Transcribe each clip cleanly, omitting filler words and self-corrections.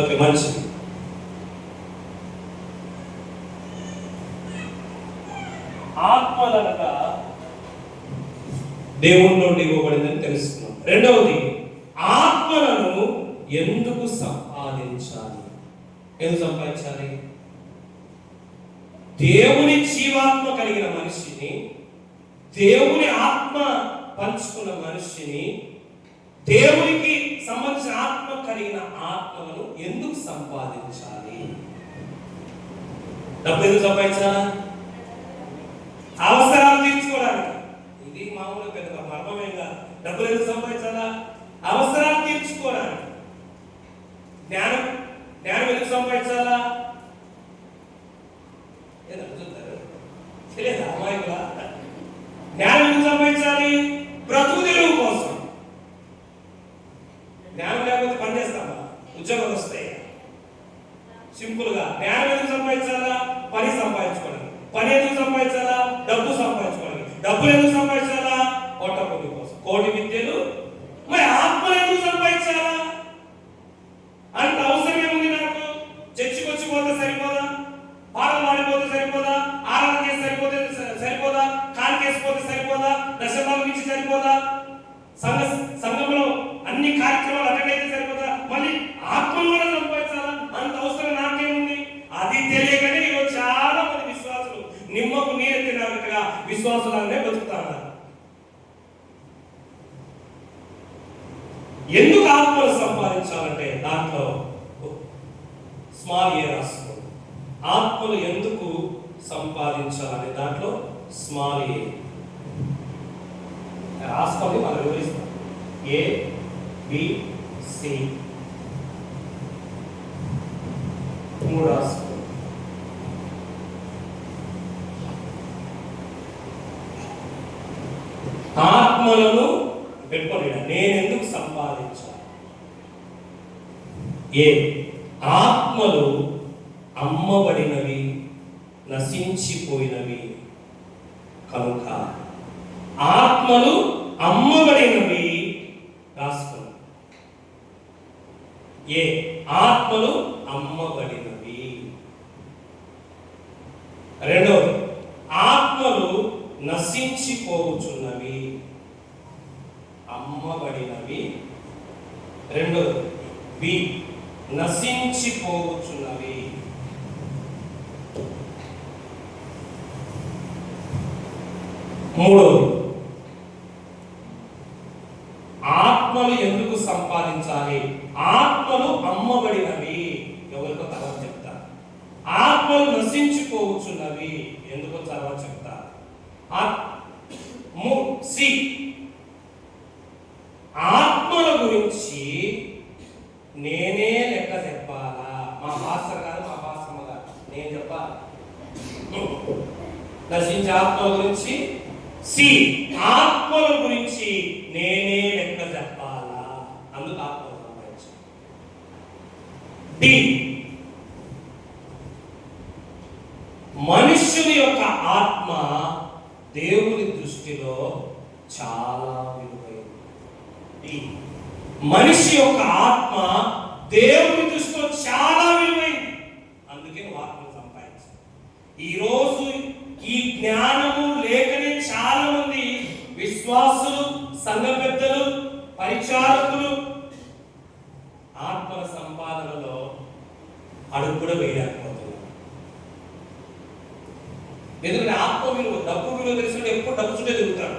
Okay, మంచిది. ఆత్మలనగా దేవుని నుండి ఇవ్వబడిందని తెలుసుకున్నాం. రెండవది, ఆత్మలను ఎందుకు సంపాదించాలి? ఎందుకు సంపాదించాలి? దేవుని జీవాత్మ కలిగిన మనిషిని, దేవుని ఆత్మ పంచుకున్న మనిషిని, దేవునికి సంబంధించిన ఆత్మ కలిగిన ఆత్మలను ఎందుకు సంపాదించాలి? డబ్బు ఎందుకు సంపాదించాలా? అవసరాలు తీర్చుకోవడానికి. ఇది మామూలు పెద్ద మర్మమేగా. డబ్బులు ఎందుకు సంపాదించాలా? అవసరాలు తీర్చుకోవడానికి. జ్ఞానం ఎందుకు సంపాదించాలా? తెలియదు అమాయకులా? జ్ఞానం ఎందుకు సంపాదించాలి? బ్రతుకు తెరువు కోసం. జ్ఞానం లేకపోతే పని చేస్తామా? ఉద్యోగాలు వస్తాయి సింపుల్ గా. జ్ఞానం ఎందుకు సంపాదించాలా? పని సంపాదించుకోవడానికి. పని ఎందుకు సంపాదించాలా? డబ్బు సంపాదించుకోవడానికి. డబ్బులు ఎందుకు సంపాదించాలా? పొట్టపొట్టి కోసం. కోటి విద్యలు. మరి ఆత్మలు ఎందుకు సంపాదించాలా? అంత అవసరం ఏముంది నాకు? చర్చికి వచ్చి పోతే సరిపోదా? పాటలు పాడిపోతే సరిపోదా? ఆరాధన చేసి సరిపోదా? కానికేసిపోతే సరిపోదా? దశమాలు ఇచ్చి సరిపోదా? సంఘంలో అన్ని కార్యక్రమాలు అటెండ్ అయితే సరిపోదా? మళ్ళీ ఆత్మలు కూడా సంపాదించాలా? అంత అవసరం నాకేముంది? అది తెలియకనే ఈరోజు చాలా మంది విశ్వాసులు నిమ్మకు నీరెత్తినట్టుగా విశ్వాసులనే బతుకుతున్నారు. ఎందుకు ఆత్మలు సంపాదించాలంటే దాంట్లో స్మాల్ ఏ రాసుకో. ఆత్మలు ఎందుకు సంపాదించాలనే దాంట్లో స్మాల్ ఏ రాసుకోండి, మనం వివరిస్తాం. ఏ బి సి 3 రాసుకో. ఆత్మలను పెట్టుకోండి. నేను ఎందుకు సంపాదించాలి? ఏ, ఆత్మలు అమ్మబడినవి, నశించిపోయినవి కనుక. ఆత్మలు అమ్మబడినవి రాసుకోండి. ఏ, ఆత్మలు అమ్మబడినవి. రెండవది, ఆత్మలు నశించిపోతున్నవి. అమ్మబడినవి. రెండవది బి, నశించిపోతున్నవి. మూడవది, ఆత్మలు ఎందుకు సంపాదించాలి? ఆత్మలు అమ్మబడినవి. ఎవరికో తర్వాత చెప్తా. ఆత్మలు నశించిపోతున్నవి ఎందుకో తర్వాత చెప్తా. సి, ఆత్మల గురించి నేనే లెక్క చెప్పాలా? మా భాస్కర్ గారు, మా భాస్కమ్మ గారు నేను చెప్పాలి. నశించే ఆత్మల గురించి. సి, ఆత్మల గురించి నేనే లెక్క చెప్పాలా? అందుకు ఆత్మలు సంపాదించాలి. డి, మనుష్యుని యొక్క ఆత్మ దేవుని దృష్టిలో చాలా విలువైనది. మనిషి యొక్క ఆత్మ దేవుని దృష్టిలో చాలా విలువైంది. అందుకే ఆత్మను సంపాదించాలి. ఈరోజు ఈ జ్ఞానము లేకనే చాలా మంది విశ్వాసులు, సంఘ పెద్దలు, పరిచారకులు ఆత్మల సంపాదనలో అడుగు కూడా వేయలేకపోతున్నారు. ఎందుకంటే ఆత్మ విలువ, డబ్బు విలువ తెలిసిన ఎప్పుడు డబ్బు చుట్టే తిరుగుతాడు.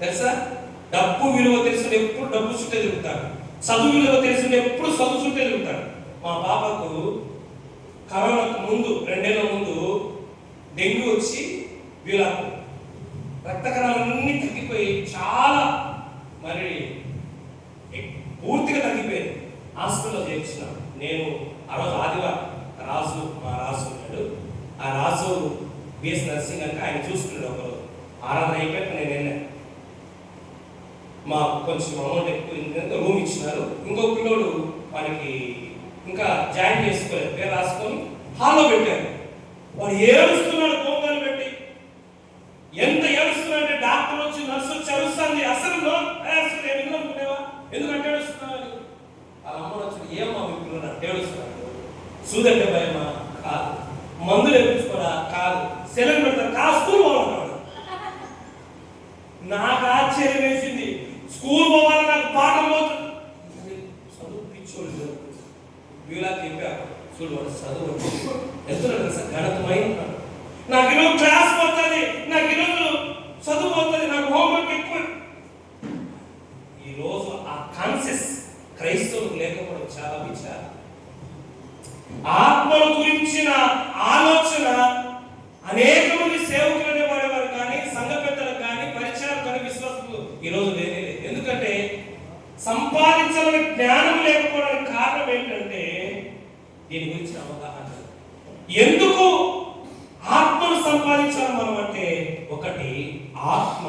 తెలుసా? డబ్బు విలువ తెలిసిన ఎప్పుడు డబ్బు చుట్టే తిరుగుతాడు. చదువు విలువ తెలిసిన ఎప్పుడు చదువు చుట్టే తిరుగుతాడు. మా పాపకు కరోనాకు ముందు 2 ఏళ్ల ముందు డెంగ్యూ వచ్చి వీళ్ళకు రక్త కణాలన్నీ తగ్గిపోయి చాలా మరి పూర్తిగా తగ్గిపోయింది. హాస్పిటల్లో చేర్చిన నేను ఆ రోజు ఆదివారం రాజు, మా రాజు ఉన్నాడు. ఆ రాజు బిఎస్ నర్సింగ్ అంటే ఆయన చూసుకున్నాడు. ఒకరు ఆరాధన అయిపోయాక నేను వెళ్ళాను. మా కొంచెం అమౌంట్ ఎక్కువ రూమ్ ఇచ్చినారు. ఇంకో పిల్లోడు వానికి ఇంకా జాయిన్ చేసుకోలేదు, పేరు రాసుకొని హాల్లో పెట్టారు. వాడు ఏడుస్తున్నాడు పోగాలు పెట్టి. ఎంత ఏడుస్తున్నాడంటే డాక్టర్ వచ్చి, నర్సు వచ్చి అరుస్తుంది. అసలు ఏమనుకునేవా? ఎందుకంటే ఏడుస్తున్నాడు. వాళ్ళ అమ్మ వచ్చి ఏమో పిల్లలు ఏడుస్తున్నాడు. సూదంటే భయమా? కాదు. మందులు ఎప్పించుకోరా? కాదు. సెలవు పెడతారు కా స్కూల్ పోవాలి. నాకు ఆశ్చర్యం వేసింది. స్కూల్ పోవాలి, నాకు పాఠం పోతుంది. చదువు పిచ్చోళ్ళు వీళ్ళ చెప్పారు, చూడు వాడు చదువు ఎంతున్నాడు సార్, గణితమైన నాకు ఈరోజు క్లాస్ పోతుంది, నాకు ఈరోజు చదువు పోతుంది, నాకు హోంవర్క్ ఎక్కువ. ఈరోజు ఆ కాన్షియస్ క్రైస్తవులకు లేకపోవడం చాలా విచారం. ఆత్మల గురించిన ఆలోచన అనేక మంది సేవకులు అనేవాడేవారు కానీ, సంఘ పెద్దలకు కానీ, పరిచయాలు కానీ, విశ్వాసకులు ఈరోజు లేనే లేదు. ఎందుకంటే సంపాదించాలని జ్ఞానం లేకపోవడానికి కారణం ఏంటంటే దీని గురించిన అవగాహన. ఎందుకు ఆత్మను సంపాదించాలి మనం అంటే, ఒకటి ఆత్మ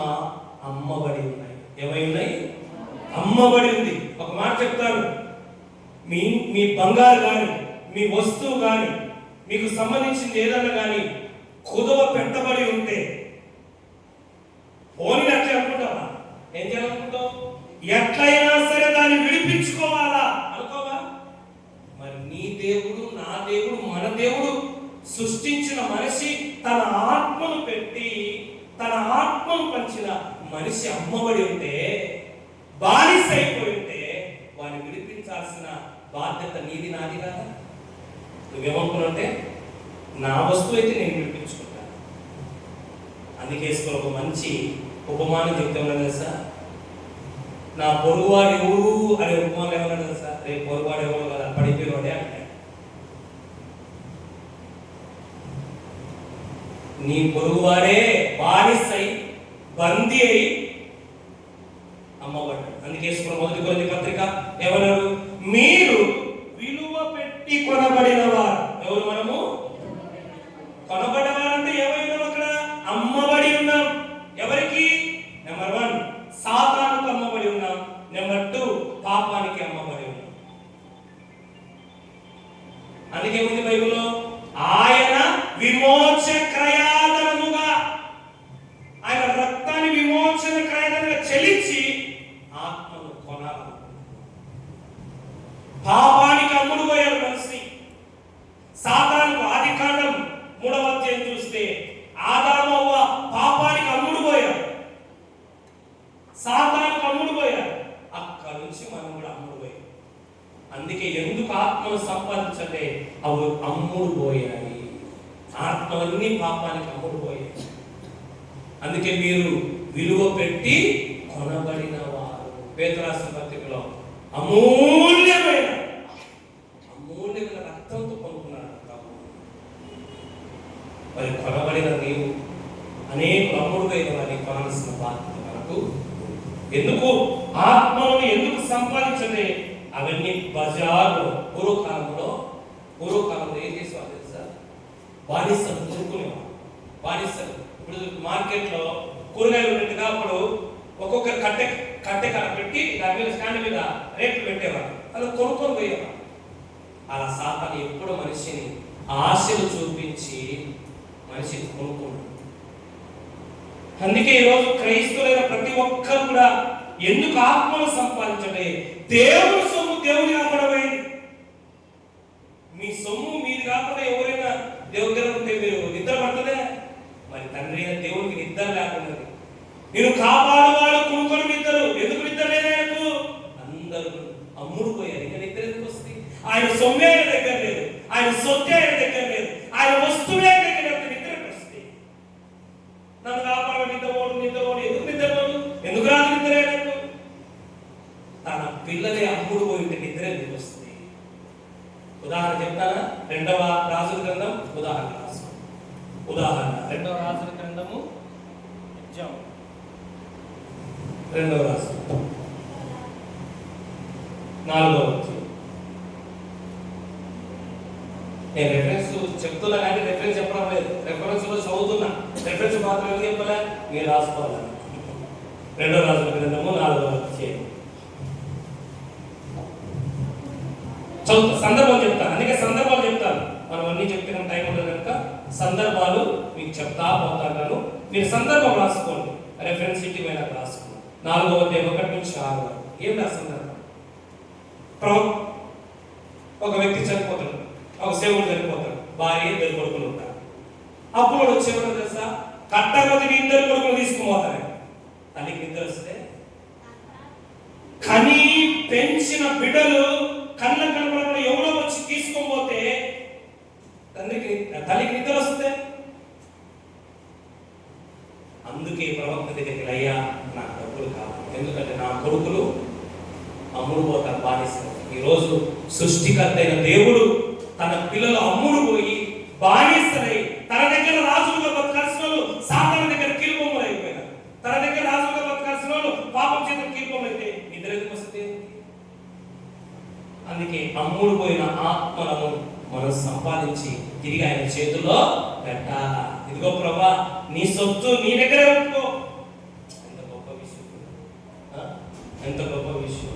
అమ్మబడి ఉన్నాయి. ఏమై ఉన్నాయి? అమ్మబడి ఉంది. ఒక మాట చెప్తాను, మీ బంగారు కానీ, మీ వస్తువు కానీ, మీకు సంబంధించింది ఏదన్నా కానీ కుదువ పెట్టబడి ఉంటే పోనీ అట్లా అనుకుంటావా? ఏం చేయాలనుకుంటావు? ఎట్లయినా సరే దాన్ని విడిపించుకోవాలా అనుకోవా? మరి నీ దేవుడు, నా దేవుడు, మన దేవుడు సృష్టించిన మనిషి తన ఆత్మను పెట్టి తన ఆత్మను పంచిన మనిషి అమ్మబడి ఉంటే, బానిస అయిపోయి ఉంటే వాడిని విడిపించాల్సిన బాధ్యత నీది, నాది కాదా? నువ్వేమనుకున్నావంటే నా వస్తువు అయితే నేను విడిపించుకుంటాను. అందుకే ఒక మంచి ఉపమానం చెప్తామన్నా తెలుసా? నా పొరుగువాడు ఎవరు అనే ఉపమానం ఏమన్నా తెలుసా? రేపు పొరుగువాడు ఎవరు కదా, పడిపోయినవాడే అంటే. నీ పొరుగువాడే బానిసై బందీ అయి అమ్మబడ్డాడు. అందుకే మొదటి కొరింథీ పత్రిక ఏమన్నారు? మీరు విలువ పెట్టి కొనబడిన వారు. ఎవరు మనము? కొనబడ్డవారంటే ఏమైనా అక్కడ అమ్మబడి ఉన్నాం. ఎవరికి? నెంబర్ 1 సాతానుకు అమ్మబడి ఉన్నాం. నెంబర్ 2 పాపానికి అమ్మబడి ఉన్నాం. అందుకే ఉంది బైబిల్లో, ఆయన విమోచ క్రయాధనముగా, ఆయన రక్తాన్ని విమోచన క్రయాధనంగా చెల్లించి ఆత్మను కొనాలి. పాపానికి అమ్ముడు పోయారు మనిషి. సాతానుకు ఆదికాండం 3వ అధ్యాయం చూస్తే ఆదాము అవ్వ పాపానికి అమ్ముడు పోయారు, సాతానుకు అమ్ముడు పోయారు. అక్కడి నుంచి మనం కూడా అమ్ముడు పోయాం. అందుకే ఎందుకు ఆత్మను సంపాదించంటే అవి అమ్ముడు పోయాయి. ఆత్మలన్నీ పాపానికి అమ్ముడు పోయాయి. అందుకే మీరు విలువ పెట్టి కొనబడిన వారు. పేతురు రాసిన పత్రికలో అమూల్యమైన రక్తంతో కొనుక్కున్నాడు ప్రభు. మరి కొనబడిన నీవు అనేక అమ్ముడుపోయిన వారిని కొనాల్సిన బాధ్యత మనకు. ఎందుకు ఆత్మను ఎందుకు సంపాదించండి? అవన్నీ బజార్లో పూర్వకాలంలో ఏం చేసేవారు తెలుసా? బానిసలు కొనుక్కునేవారు. బానిసలు ఇప్పుడు మార్కెట్లో కూరగాయలు ఉన్నట్టుగా అప్పుడు ఒక్కొక్కరు కట్టె కడ పెట్టి దాని మీద స్టాండ్ మీద రేట్లు పెట్టేవారు. అలా కొనుక్కొని పోయేవారు. అలా సాతాను ఎప్పుడు మనిషిని ఆశలు చూపించి మనిషిని కొనుక్కుంటాడు. అందుకే ఈరోజు క్రైస్తవులైన ప్రతి ఒక్కరు కూడా ఎందుకు ఆత్మను సంపాదించండి? దేవుని సొమ్ము దేవుని కాపాడమైంది. మీ సొమ్ము మీది కాకుండా ఎవరైనా దేవుడి దగ్గర ఉంటే మీరు నిద్ర పడుతుందే? మరి తండ్రి అయిన దేవుడికి నిద్ర లేకుండా నేను కాపాడువాడు కొనుక్కొని నిద్రలు ఎందుకు నిద్ర లేదు? అందరూ అమ్ముడు పోయారు. ఇంకా నిద్ర ఎందుకు వస్తుంది? ఆయన సొమ్మే ఆయన దగ్గర లేదు, ఆయన సొత్తే ఆయన దగ్గర లేదు, ఆయన వస్తువులే దగ్గర నిద్ర వస్తుంది. నన్ను కాపాడు నిద్రపోడు ఎందుకు నిద్రపోడు? ఎందుకు రాదు నిద్ర? తన పిల్లలే అమ్ముడు పోయింటే నిద్ర ఎందుకు వస్తుంది? ఉదాహరణ చెప్తానా? 2వ రాజుల గ్రంథం ఉదాహరణ 2వ రాజుల గ్రంథము 2వ రాజు 4వ అధ్యాయం. నేను రెఫరెన్స్ చెప్తున్నా కానీ రెఫరెన్స్ చెప్పడం లేదు. రెఫరెన్స్ లో చదువుతున్నా, రెఫరెన్స్ మాత్రం ఎందుకు చెప్పలే? మీరు రాసుకోవాలి. 2వ రాజుల గ్రంథము 4వ అధ్యాయం చదువుతా. సందర్భం చెప్తాను, అందుకే సందర్భాలు చెప్తాను. మనం అన్ని చెప్పిన టైం ఉండదు కనుక సందర్భాలు మీకు చెప్తా పోతాను. మీరు సందర్భం రాసుకోండి, రెఫరెన్స్ ఇంటి మీద రాసుకోండి. 4వ అధ్యాయం 1 నుంచి 6 వరకు ఏం రాస్తున్నారు? ఒక వ్యక్తి చనిపోతాడు, ఒక సేవకుడు చనిపోతాడు, భార్య ఇద్దరు కొడుకులు ఉంటారు. అప్పుడు వాడు వచ్చేవాడు తెలుసా, కట్టగతికి ఇద్దరు కొడుకులు తీసుకుపోతారు. తల్లికి నిద్ర వస్తే కని పెంచిన బిడ్డలు కళ్ళ కనపడకుండా ఎవరో వచ్చి తీసుకొని తల్లికి నిద్ర వస్తే, అందుకే ప్రవక్త దగ్గరికి, అయ్యా నాకు డబ్బులు కావాలి, ఎందుకంటే నా కొడుకులు అమ్ముడు పోతారు, బానిసలు. ఈరోజు సృష్టికర్త అయిన దేవుడు తన పిల్లలు అమ్ముడు పోయి బానిసలై తన దగ్గర రాజులుగా బతకాల్సిన వాళ్ళు సాతాను దగ్గర కీలుబొమ్మలు అయిపోయినారు. తన దగ్గర రాజులుగా బతకాల్సిన వాళ్ళు పాపం చేత కీలుబొమ్మలు అయితే నిద్ర ఎందుకు వస్తుంది? అందుకే అమ్ముడు పోయిన ఆత్మలను మనం సంపాదించి తిరిగి ఆయన చేతుల్లో పెట్టాలా. ఇదిగో ప్రభా, నీ సొత్తు నీ దగ్గరే ఉంటుకో. ఎంత గొప్ప విషయం, ఎంత గొప్ప విషయం.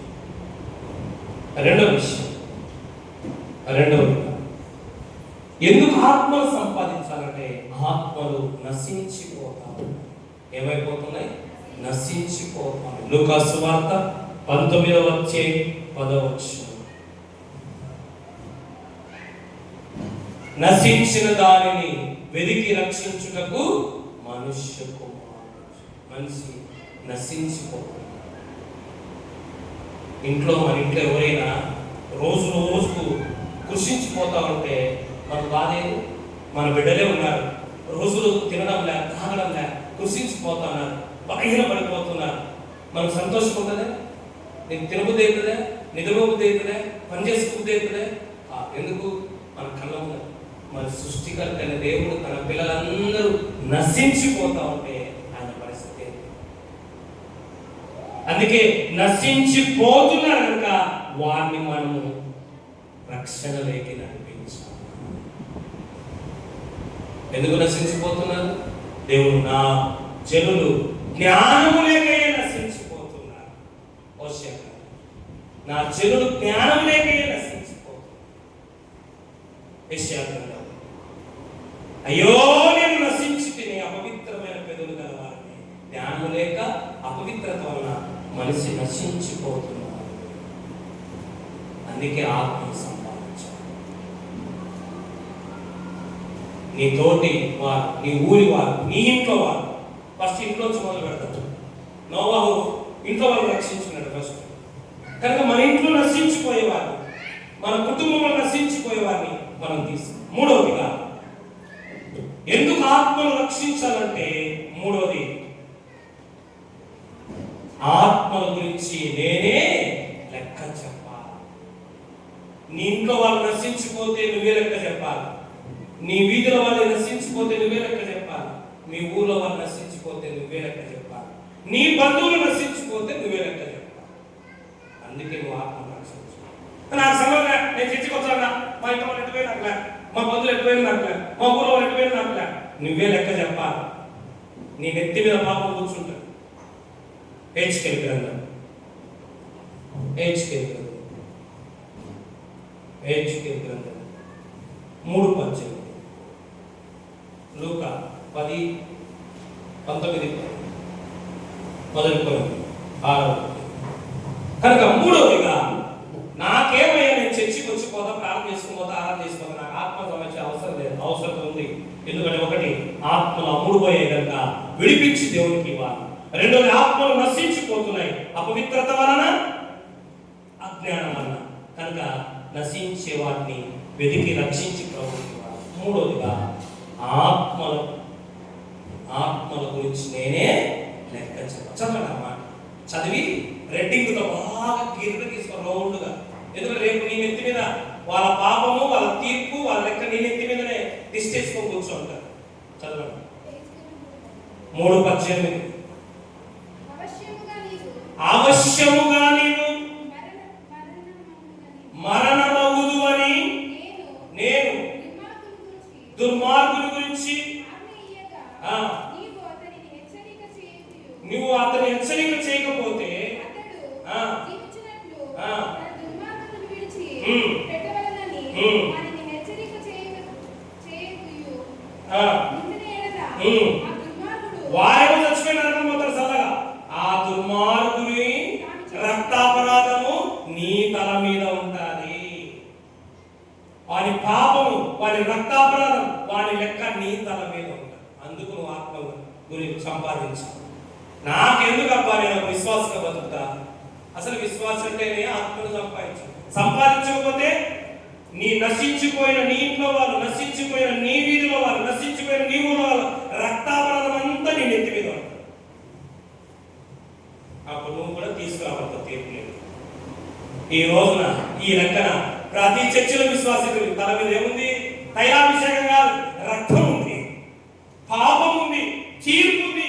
రెండవది ఎందుకు ఆత్మలు సంపాదించాలంటే ఆత్మలు నశించిపోతారు. ఏమైపోతున్నాయి? నశించిపోతాయి. లూకా సువార్త 19:10. నశించిన దానిని వెదికి రక్షించుటకు మనుష్య కుమారుడు. మనిషి నశించిపోతాడు. మన ఇంట్లో ఎవరైనా రోజుకు కృషించిపోతా ఉంటే మనకు బాధేది. మన బిడ్డలే ఉన్నారు, రోజులు తినడం లే, తాగడం లే, కృషించిపోతున్నారు, బలహీన పడిపోతున్నారు. మనకు సంతోషం ఉంటుందే? నీకు తినబుద్ధి అవుతుందే, నిద్రబుద్ధి అవుతుందే, పని చేసుబుద్ధి అవుతుందే? ఎందుకు? మన కళ్ళ ఉన్నది. మన సృష్టికర్త అయిన దేవుడు తన పిల్లలందరూ నశించిపోతా ఉంటే ఆయన పరిస్థితి. అందుకే నశించిపోతున్నారు కనుక వారిని మనము రక్షణలోకి నడిపించాలి. ఎందుకు నశించిపోతున్నారు? దేవుడు, నా జనులు జ్ఞానము లేకయే నశించిపోతున్నారు. నా జనులు జ్ఞానం లేకయే నశించిపోతున్నారు. యెషయా గ్రంథం, అయ్యో నేను నశించి తిని అపవిత్రమైన పెదవులు గలవారిని. జ్ఞానం లేక అపవిత్రత వలన మనిషి నశించిపోతున్నారు. అందుకే ఆత్మను సంపాదించాలి. నీ తోటి వారు, నీ ఊరి వారు, నీ ఇంట్లో వారు. ఫస్ట్ ఇంట్లోంచి మొదలు పెడతారు. నోవాహు ఇంట్లో వాళ్ళు రక్షించుకున్నాడు ఫస్ట్. కనుక మన ఇంట్లో నశించిపోయేవారు, మన కుటుంబంలో నశించిపోయేవారిని మనం తీసుకు. మూడవదిగా ఎందుకు ఆత్మను రక్షించాలంటే, మూడవది ఆత్మల గురించి నేనే లెక్క చెప్పాలి. నీ ఇంట్లో వాళ్ళు నశించిపోతే నువ్వే లెక్క చెప్పాలి. నీ వీధిలో వాళ్ళు నశించిపోతే నువ్వే లెక్క చెప్పాలి. మీ ఊర్లో వాళ్ళు నశించిపోతే నువ్వే లెక్క చెప్పాలి. నీ బంధువులు నశించిపోతే నువ్వే లెక్క చెప్పాలి. అందుకే నువ్వు ఆత్మను రక్షించాలి. నాకు సమయంలో నేను చర్చికి వచ్చాను, మా ఇంట్లో వాళ్ళు ఎటుపోయి నాకులే, మా బంధువులు ఎటుపోయి నాకులే, మా ఊళ్ళో వాళ్ళు ఎటుపోయి నాకులే, నువ్వే లెక్క చెప్పాలి. నీ నెత్తి మీద పాపం కూర్చుంటాడు. హెచ్కేల్ గ్రంథం 3:18, లూకా 10:19 మొదలుకొని 6. కనుక మూడవదిగా నాకేమయ్యా, నేను చర్చికి వచ్చిపోతా, ప్రార్థన చేసుకుపోతా, ఆరాధన చేసుకుపోతా, నాకు ఆత్మ సంబంధించిన అవసరం లేదు. అవసరం ఉంది. ఎందుకంటే ఒకటి, ఆత్మలు అమ్ముడుపోయే కనుక విడిపించి దేవునికి ఇవ్వాలి. రెండోది, ఆత్మలు నశించిపోతున్నాయి అపవిత్రత వలన, అజ్ఞానం వలన. కనుక నశించే వాటిని వెతికి రక్షించి ప్రభుత్వం. మూడోదిగా ఆత్మల గురించి నేనే లెక్క చెప్పాలి. చదివి రెడ్డింగ్తో బాగా గీసుకొని రౌండ్గా. ఎందుకంటే రేపు నీ నెత్తి మీద వాళ్ళ పాపము, వాళ్ళ తీర్పు, వాళ్ళ లెక్క నీ నెత్తి మీదనే దిష్టేసుకొని కూర్చోంటారు. చదవండి. 3:18, అవశ్యముగా నీవు మరణమగుదు అని నేను దుర్మార్గుని గురించి నువ్వు అతని హెచ్చరిక చేయకపోతే వాయువు చచ్చిపోయిన పోతారు చల్లగా. ఆ దుర్మార్గుని రక్త సంపాదించాలి. నాకెందుకు అబ్బా, నేను ఒక విశ్వాసంగా బతుకుతా? అసలు విశ్వాసం అంటేనే ఆత్మను సంపాదించకపోతే నీ నశించిపోయిన నీ ఇంట్లో వాళ్ళు, నశించిపోయిన నీ వీధిలో వాళ్ళు, నశించిపోయిన నీ ఊళ్ళో వాళ్ళు రక్తాపరాధం అంతా నీ నెత్తి మీద ఉంటుంది. అప్పుడు నువ్వు కూడా తీసుకురావాలి తీర్పు లేదు. ఈ రోజున ఈ లెక్కన ప్రతి చర్చిలో విశ్వాసికులు తల మీద ఏముంది? తైలాభిషేకం కాదు, రక్తం ఉంది, పాపం ఉంది, తీర్పు ఉంది.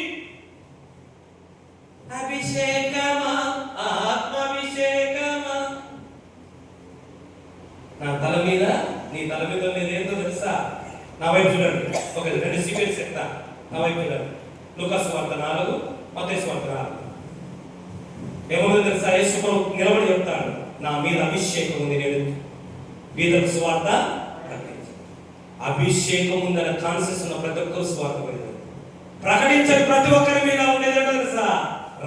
అభిషేకమా, ఆత్మాభిషేకమా. నా తల మీద నీ తల మీద ఏంటో తెలుసా? నా వైపు చూడండి. ఒక 2 సీక్రెట్స్ చెప్తా, నా వైపు చూడండి. లూకాసు వార్త 4, మత్తయి వార్త 4. ఏమో తెలుసా? యేసు ప్రభువు నిలబడి చెప్తాడు, నా మీద అభిషేకం ఉంది, నేను బీదలకు సువార్త ప్రకటించాను. అభిషేకం ఉందన్న కాన్సెప్ట్ ఉన్న ప్రతి ఒక్కరు సువార్త ప్రకటించని ప్రతి ఒక్కరి మీద ఉండేది తెలుసా?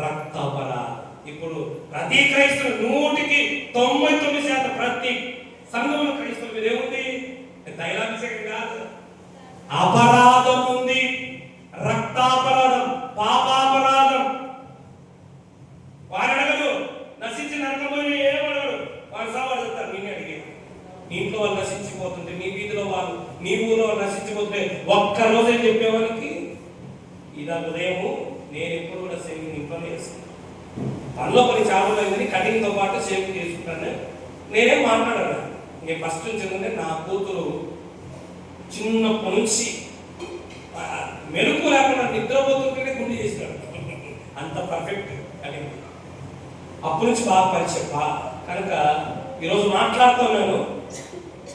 రక్తాపరాధం. ఇప్పుడు ప్రతి క్రైస్తవులు 99% ప్రతి సంఘంలో క్రైస్తవుల మీద ఏముంది? తైలాభిషేకం కాదు, అపరాధం ఉంది. రక్తాపరాధం, పాపాపరాధం. వారు అడగదు, నశించి నరకబోయి ఏమడగడు, వాడు సావాడు చెప్తారు. నిన్ను అడిగి నీ ఇంట్లో వాళ్ళు నశించిపోతుంటే, నీ వీధిలో వాళ్ళు, నీ ఊళ్ళో నశించిపోతుంటే ఒక్కరోజే చెప్పేవానికి ఇదా ఉదయము నేను ఎప్పుడు కూడా సేవింగ్ ఇంట్లోనే చేసుకుంటాను. పనిలో పని చాలా అయిందని కటింగ్తో పాటు సేవింగ్ చేసుకుంటాను. నేనేం మాట్లాడాను. నేను ఫస్ట్ నుంచి నా కూతురు చిన్నప్పటి నుంచి మెరుపు లేకుండా నిద్రపోతుంటేనే గుండె చేసినాడు. అంత పర్ఫెక్ట్ కటింగ్. అప్పటి నుంచి బాగా పరిచయం కనుక ఈరోజు మాట్లాడుతూ ఉన్నాను.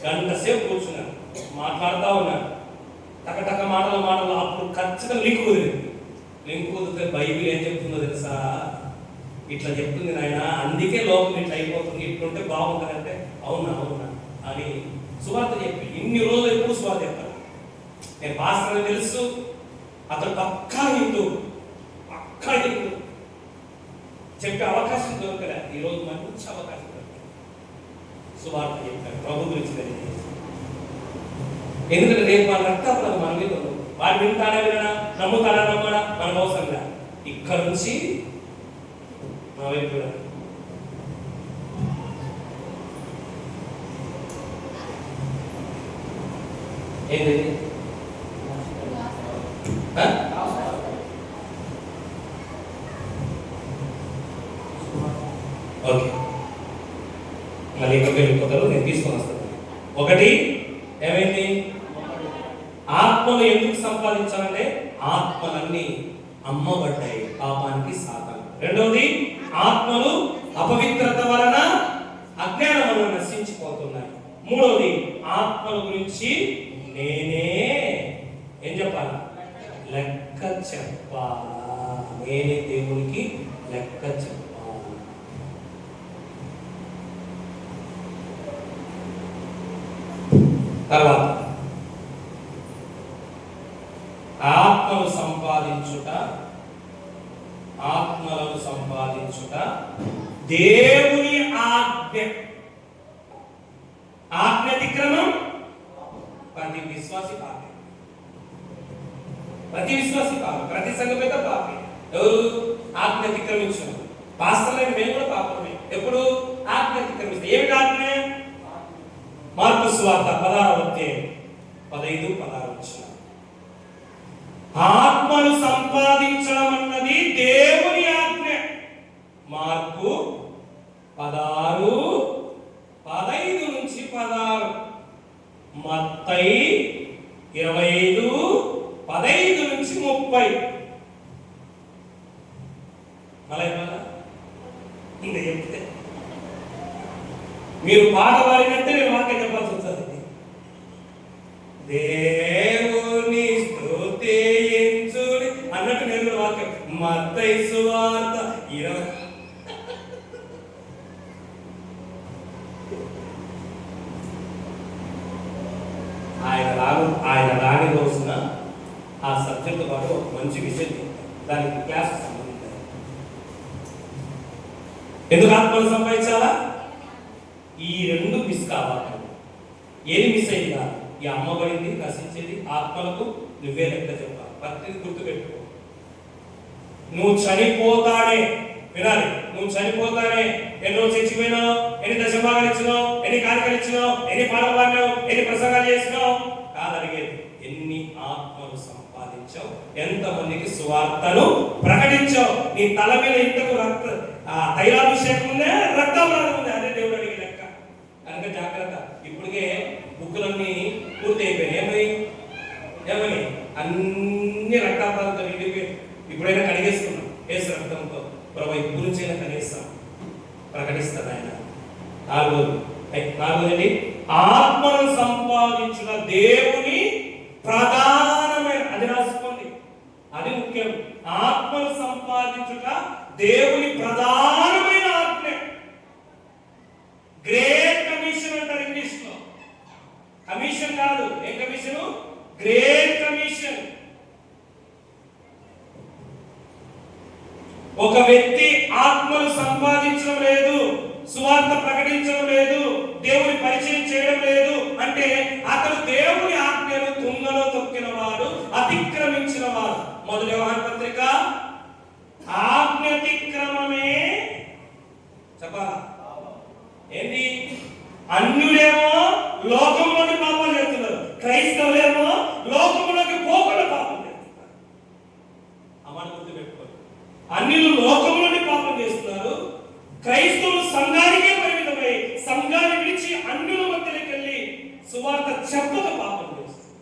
గంట సేపు కూర్చున్నాను, మాట్లాడుతూ ఉన్నాను. టకటక మాటలు అప్పుడు ఖచ్చితంగా లింక్ కుదిరింది. లింక్ కుదిరితే బైబిల్ ఏం చెప్తుందో తెలుసా? ఇట్లా చెప్తుంది నాయన, అందుకే లోకం ఇట్లా అయిపోతుంది, ఇట్లుంటే బాగుంటుందంటే అవునా అవునా అని సువార్త చెప్పి ఇన్ని రోజులు ఎప్పుడు సువార్త చెప్పాను. నేను పాస్టర్ తెలుసు, అతను పక్కా హిందూ చెప్పే అవకాశం దొరకలే. ఈరోజు మంచి అవకాశం దొరికింది. సువార్త చెప్పాను, ప్రభు గురించి తెలియజేసి. ఎందుకంటే రేపు మన రక్తాపరాధం మన మీద ఉంది. వాడు వింటాడా వినడా, నమ్ముతాడా నమ్మడా మనకు అవసరంగా. ఇక్కడ నుంచి మా వైపు ఏంటి ఓకే, మళ్ళీ ఇంకా వెళ్ళిపోతారు, నేను తీసుకొని వస్తాను. ఒకటి ఏమైంది? ఆత్మలు ఎందుకు సంపాదించాలంటే ఆత్మలన్నీ అమ్మబడ్డాయి పాపానికి, సాతాను. రెండవది, ఆత్మలు అపవిత్రత వలన, అజ్ఞానం వలన నశించిపోతున్నాయి. మూడవది, ఆత్మల గురించి నేనే ఏం చెప్పాలా? లెక్క చెప్పాలా. నేనే దేవునికి లెక్క చెప్పాలి. తర్వాత ఆత్మలను సంపాదించుట దేవుని ఆజ్ఞ. ఆజ్ఞాతిక్రమం ప్రతి విశ్వాసి పాపే, ప్రతి సంఘపేత పాపే. ఎవరు ఆజ్ఞాతిక్రమించారు? పాస్టర్లైన మేము కూడా పాపమే. ఎప్పుడు ఆజ్ఞాతిక్రమిస్తే ఏమిటి ఆజ్ఞ? మార్కు సువార్త 15-16 ఆత్మను సంపాదించడం అన్నది దేవుని ఆజ్ఞ. మార్కు 16:15-16, మత్తయి 25:15-30. మళ్ళీ ఇంకా చెప్తే మీరు పాట పాడినట్టే నేను వాక్యం చెప్పాల్సి వస్తుంది. దేవుని స్తుతించుడి అన్నట్టు నేను వాక్యం. మత్తయి సువార్త 20. ఆయన రాని రోజున ఆ సబ్జెక్టు పాటు ఒక మంచి విషయం దానికి క్లాస్ సంబంధించాలి. ఎందుకు ఆత్మలు సంపాదించాలా? ఈ రెండు మిస్ కావాలి. ఏది మిస్ అయింది కాదు. ఈ అమ్మబడింది, నశించేది ఆత్మలకు నువ్వే లెక్క చెప్పాలి. ప్రతిదీ గుర్తుపెట్టుకో. నువ్వు చనిపోతానే, వినాలి, నువ్వు చనిపోతానే ఎన్ని రోజులు చచ్చిపోయినావు, ఎన్ని దశభాగాలు ఇచ్చినావు, ఎన్ని కార్యక్రమాలు ఇచ్చినావు, ఎన్ని పాటలు పాడినావు, ఎన్ని ప్రసంగాలు చేసినావు కాదడిగేది, ఎన్ని ఆత్మలు సంపాదించావు, ఎంతమందికి సువార్తను ప్రకటించావు. నీ తల మీద ఇంతకు తైలాభిషేకం ఉందే, రక్తాభరణం ఉంది, అదే దేవుడు అడిగే లెక్క. కనుక జాగ్రత్త. ఇప్పటికే బుక్కులన్నీ పూర్తి అయిపోయినాయి. ఏమని అన్ని రక్తాభరణంతో నిండిపోయి ఇప్పుడైనా కడిగేసుకున్నాం ఏసు రక్తంతో. ప్రభు ఈ గురించి కనీసం ప్రకటిస్తాడు ఆయన. నాలుగోది ఆత్మను సంపాదించిన దేవుని ప్రధానమైన, అది రాసుకోండి, అది ముఖ్యం. ఆత్మను సంపాదించుట దేవుని ప్రధానమైన ఆజ్ఞ. గ్రేట్ కమిషన్ అంటారు ఇంగ్లీష్ లో. కమిషన్ కాదు, ఏ కమిషన్? Great commission. ఒక వ్యక్తి ఆత్మను సంపాదించడం లేదు, సువార్త ప్రకటించడం లేదు, దేవుని పరిచయం చేయడం లేదు అంటే అతడు దేవుని ఆజ్ఞను తుంగలో తొక్కిన వాడు, అతిక్రమించిన వాడు. మొదటి యోహాను పత్రిక, ఆజ్ఞాతిక్రమమే చెప్పాలా ఏంటి? అన్యులేమో లోకంలోని పాపాలు చేస్తున్నారు, క్రైస్తవులేమో లోకంలోకి పోకుండా పాపం చేస్తున్నారు. అమ్మ గుర్తు పెట్టుకోండి. అన్యులు లోకంలోని పాపం చేస్తున్నారు, క్రైస్తవులు సంఘానికే పరిమితమై సంఘాన్ని విడిచి అన్యుల మధ్యలోకి వెళ్ళి సువార్త చెప్పక పాపం చేస్తారు.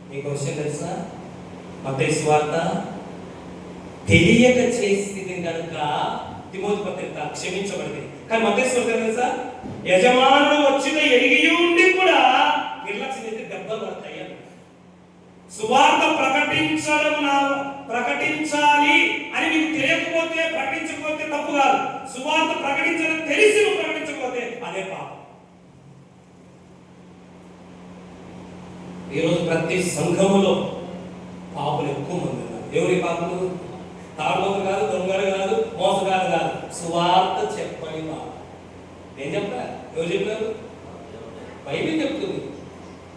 మీకు విషయం తెలుసా? మత్తయి సువార్త తెలియక చేసింది కనుక తిమోతి పత్రిక క్షమించబడింది. కానీ మత్తయి సువార్త తెలుసా? యజమానుడు వచ్చిన ఎరిగి ఉండి కూడా నిర్లక్ష్యం చేస్తే దెబ్బలు పడతాయి. సువార్త ప్రకటించాలి అని నీకు తెలియకపోతే, ప్రకటించకపోతే తప్పు కాదు. సువార్త ప్రకటించాలని తెలిసి నువ్వు ప్రకటించకపోతే అదే పాపం. ఈరోజు ప్రతి సంఘములో పాపులు ఎక్కువ మంది ఉన్నారు. ఎవరి పాపులు? తాడుబోతులు కాదు, దొంగలు కాదు, మోసగాడు కాదు, సువార్త చెప్పని వారు. నేను చెప్పా? ఎవరు చెప్పారు? బైబిల్ చెప్తుంది.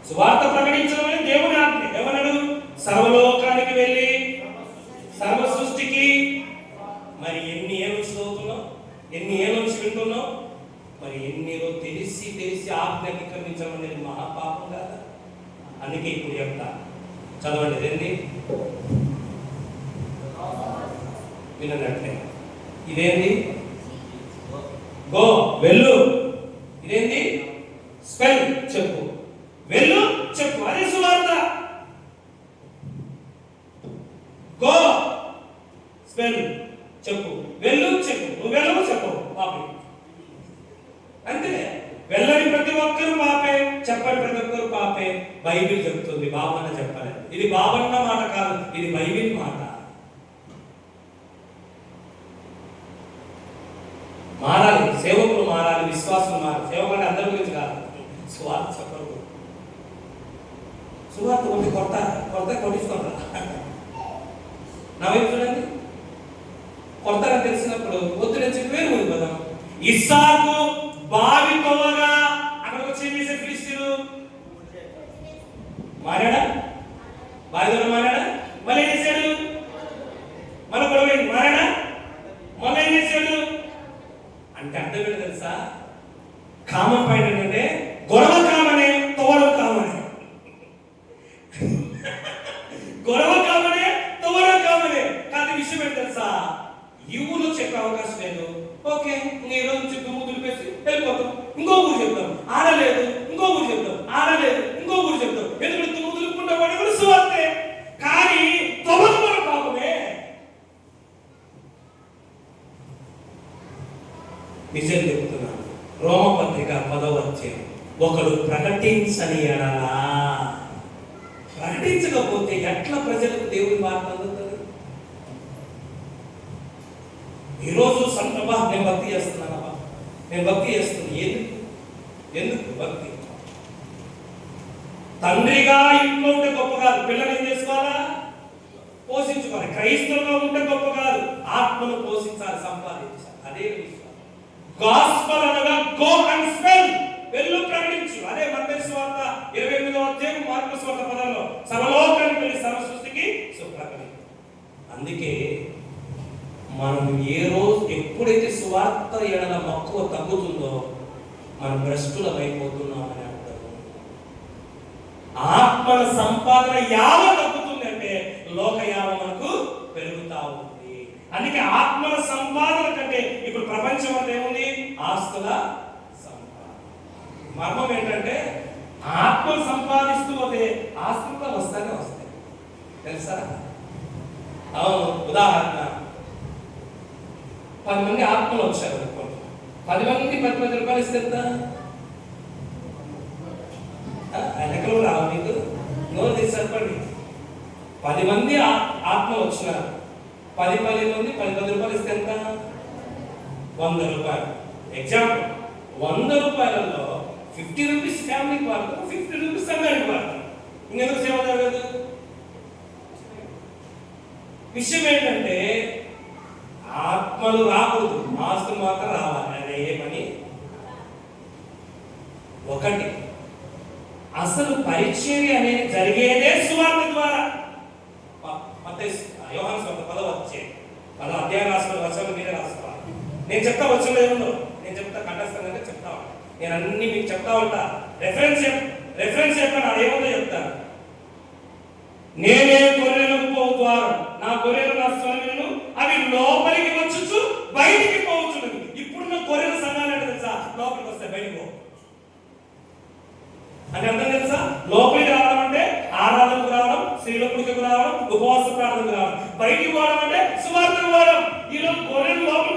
సువార్త ప్రకటించడం అనేది దేవుని ఆజ్ఞ. ఏమన్నాడు? సర్వలోకానికి వెళ్ళి సర్వ సృష్టికి. మరి ఎన్ని ఏళ్ళ నుంచి చదువుతున్నావు, ఎన్ని ఏళ్ళ నుంచి వింటున్నావు, మరి ఎన్నిలో తెలిసి ఆజ్ఞ అతిక్రమించడం అనేది మహాపాపం కాదా? అందుకే ఇప్పుడు చెప్తా, చదవండి. ఇదేంటి? వినట్లే. ఇదేంటి? గో, వెళ్ళు. ఇదేంటి? స్పెల్ చెప్పు, వెళ్ళు చెప్పు, అదే సువార్త. గో స్పెల్ చెప్పు, వెళ్ళు చెప్పు, నువ్వు వెళ్ళవు చెప్పు, పాపే. అంతే. వెళ్ళని ప్రతి ఒక్కరు పాపే, చెప్పని ప్రతి ఒక్కరు పాపే. బైబిల్ చెప్తుంది, బాబన్న చెప్పాలి. ఇది బాబన్న మాట కాదు, ఇది బైబిల్ మాట. మారాలి, సేవకులు మారాలి, విశ్వాసులు మారాలి. సేవకులు అంటే అందరి గురించి కాదు, సువార్త చెప్పరు. సువార్త కొన్ని కొత్త కొట్టించుకుంటా. నా వైపు చూడండి, కొత్తగా తెలిసినప్పుడు వద్దునే చెప్పి వేరు పోదాం. ఇస్సాకు బావి తవ్వగా అక్కడికి వచ్చి ఏం చేశారు ఫిలిస్తీయులు? మారాడా? బావిలో మారాడా? మళ్ళీ ఏం చేశాడు? మన గొడవ మారాడా? మళ్ళీ ఏం చేశాడు? అంటే అర్థం ఏంటో తెలుసా? కామన్ పాయింట్ ఏంటంటే గొడవ కామనే, తవ్వడం కామనే. గొడవ కామనే, తవ్వడం కామనే. కానీ విషయం ఏంటో తెలుసా? ఈ ఊళ్ళో చెప్పే అవకాశం లేదు. ఓకే, ఈ రోజు నుంచి దుమ్ము దులిపేసి వెళ్ళిపోతాం, ఇంకో ఊరు చెప్తాం. ఆడలేదు, ఇంకో ఊరు చెప్తాం. ఆడలేదు, ఇంకో ఊరు చెప్తాం. ఎందుకంటే దుమ్ము దులుపుకుంటా వాడు కూడా సువార్తే. కానీ తవ్వడం మన పాపమే. నిజం చెప్తున్నాను. రోమపత్రిక 10వ అధ్యాయం, ఒకడు ప్రకటించని ఎడలా, ప్రకటించకపోతే ఎట్లా ప్రజలకు దేవుని వార్త అందుతుంది? ఈరోజు సంతబా నేను భక్తి చేస్తున్నానబ్బా, నేను భక్తి చేస్తున్నా. ఎందుకు భక్తి? తండ్రిగా ఇంట్లో ఉంటే గొప్ప కాదు, పిల్లలు ఏం చేసుకోవాలా? పోషించుకోవాలి. క్రైస్తవులుగా ఉంటే గొప్ప కాదు, ఆత్మను పోషించాలి, సంపాదించాలి. అదే విషయం. గాస్పెల్ అనగా గో అండ్ స్పెల్, వెళ్ళు ప్రకటించు. అదే మత్తయి సువార్త 28వ అధ్యాయం, మార్కు సువార్త 10లో సర్వలోకానికి వెళ్ళి సర్వ సృష్టికి సుప్రకటన. అందుకే మనం ఏ రోజు ఎప్పుడైతే సువార్త ఎడల మక్కువ తగ్గుతుందో మనం భ్రష్టులమైపోతున్నామని అర్థం. ఆత్మల సంపాదన యావ తగ్గుతుంది అంటే లోక యావ మనకు పెరుగుతా ఉంది. అందుకే ఆత్మల సంపాదన కంటే ఇప్పుడు ప్రపంచం అంటే ఏముంది? ఆస్తుల సంపాదన. మర్మం ఏంటంటే ఆత్మలు సంపాదిస్తూ పోతే ఆస్తులు వస్తానే వస్తాయి, తెలుసా? అవును. ఉదాహరణ, 10 మంది ఆత్మలు వచ్చారు అనుకోండి. 10 మంది 10 రూపాయలు ఇస్తే ఎంత? లెక్కలు రావు మీకు? నోరు తీసి చెప్పండి. 10 మంది ఆత్మలు వచ్చినారు. 10 మంది 10 రూపాయలు ఇస్తే ఎంత? 100 రూపాయలు. ఎగ్జాంపుల్, 100 రూపాయలలో 50 రూపీస్ ఫ్యామిలీకి వాడతారు, 50 రూపీస్ సంఘానికి వాడతారు. ఇంకెందుకు సేవ జరగదు? విషయం ఏంటంటే ఆత్మలు రాకూడదు, ఆస్తులు మాత్రం రావాలి. అదే ఏ పని? ఒకటి, అసలు పరిచర్య అనేది జరిగేదే సువార్త ద్వారా. యోహాను సువార్త 10వ అధ్యాయం రాసుకోవాలి, వచనం మీరే రాసుకోవాలి. నేను చెప్తా, వచనం ఏముందో నేను చెప్తా, కంఠస్థంగా చెప్తా. నేను అన్ని మీకు చెప్తా ఉంటా. రెఫరెన్స్ చెప్పాను, అదేముందో చెప్తాను. నేనే గొర్రెలకు పోవు ద్వారం, నా గొర్రెలు నా స్వరములను అవి లోపలికి వచ్చుచు బయటికి పోవచ్చున్నది. ఇప్పుడున్న గొర్రెల సంఘాలు అంటే తెలుసా? లోపలికి వస్తే బయటికి పో అని అర్థం తెలుసా? లోపలికి రావడం అంటే ఆరాధనకు రావడం, స్త్రీలకు రావడం, ఉపవాస ప్రార్థనకు రావడం. బయటికి పోవడం అంటే సువార్తకు పోవడం. ఈరోజు గొర్రెలు లోపల